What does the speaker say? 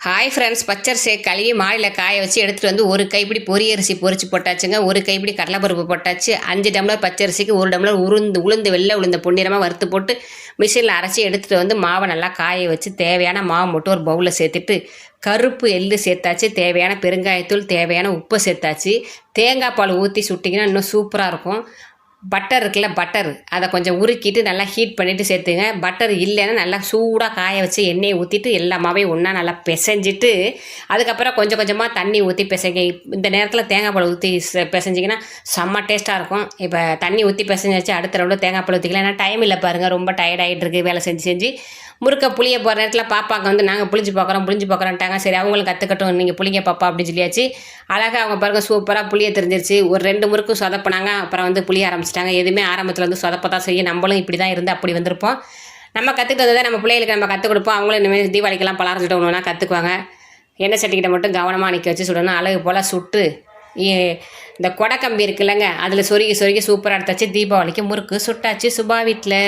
Hi friends, பச்சரிசியை கழுவி மாடியில் காய வச்சு எடுத்துகிட்டு வந்து ஒரு கைப்பிடி பொரியரிசி பொரிச்சு போட்டாச்சுங்க. ஒரு கைப்பிடி கடலைப்பருப்பு போட்டாச்சு. 5 டம்ளர் பச்சரிசிக்கு 1 டம்ளர் உளுந்து வெள்ளை உளுந்த பொன்னிறமாக வறுத்து போட்டு மிஷினில் அரைச்சி எடுத்துகிட்டு வந்து மாவை நல்லா காய வச்சு தேவையான மாவு மட்டும் ஒரு பவுலில் சேர்த்துட்டு கருப்பு எள்ளு சேர்த்தாச்சு. தேவையான பெருங்காயத்தூள், தேவையான உப்பு சேர்த்தாச்சு. தேங்காய் பால் ஊற்றி சுட்டிங்கன்னா இன்னும் சூப்பராக இருக்கும். பட்டர் இருக்குல்ல, பட்டர் அதை கொஞ்சம் உருக்கிட்டு நல்லா ஹீட் பண்ணிவிட்டு சேர்த்துங்க. பட்டர் இல்லைன்னா நல்லா சூடாக காய வச்சு எண்ணெயை ஊற்றிட்டு எல்லாமே ஒன்றா நல்லா பிசைஞ்சிட்டு அதுக்கப்புறம் கொஞ்சம் கொஞ்சமாக தண்ணி ஊற்றி பிசைங்க. இந்த நேரத்தில் தேங்காய் பால் ஊற்றி பிசைஞ்சிங்கன்னா செம்ம டேஸ்ட்டாக இருக்கும். இப்போ தண்ணி ஊற்றி பிசைஞ்சாச்சு, அடுத்த ரவுண்டு தேங்காய் பால் ஊற்றிக்கலாம். ஏன்னா டைம் இல்லை பாருங்கள், ரொம்ப டயர்ட் ஆகிட்டு இருக்குது வேலை செஞ்சு முறுக்க புளிய போகிற நேரத்தில் பாப்பாங்க வந்து நாங்கள் புளிஞ்சு பார்க்குறோன்ட்டாங்க. சரி, அவங்களும் கற்றுக்கட்டும், நீங்கள் புளிங்க பாப்பா அப்படின்னு சொல்லியாச்சு. அழகாக அவங்க பாருங்க சூப்பராக புளிய தெரிஞ்சிருச்சு. ஒரு 2 முறுக்கு சொதப்பினாங்க, அப்புறம் வந்து புளிய ஆரம்பிச்சிட்டாங்க. எதுவுமே ஆரம்பத்தில் வந்து சொதப்ப தான் செய்யும். நம்மளும் இப்படி தான் இருந்து அப்படி வந்திருப்போம். நம்ம கற்றுக்கிட்டு வந்ததை நம்ம பிள்ளைகளுக்கு நம்ம கற்றுக் கொடுப்போம். அவங்களும் இனிமேல் தீபாவளிக்கெல்லாம் பலகாரம் சுட்டு ஒன்றுனா கற்றுக்குவாங்க. எண்ணெய் சட்டிக்கிட்ட மட்டும் கவனமாக நிற்க வச்சு சுடணும். அழகு போல் சுட்டு இந்த கொடை கம்பி இருக்குல்லங்க, அதில் சொருகி சூப்பராக எடுத்தாச்சு. தீபாவளிக்கு முறுக்கு சுட்டாச்சு சுபா வீட்டில்.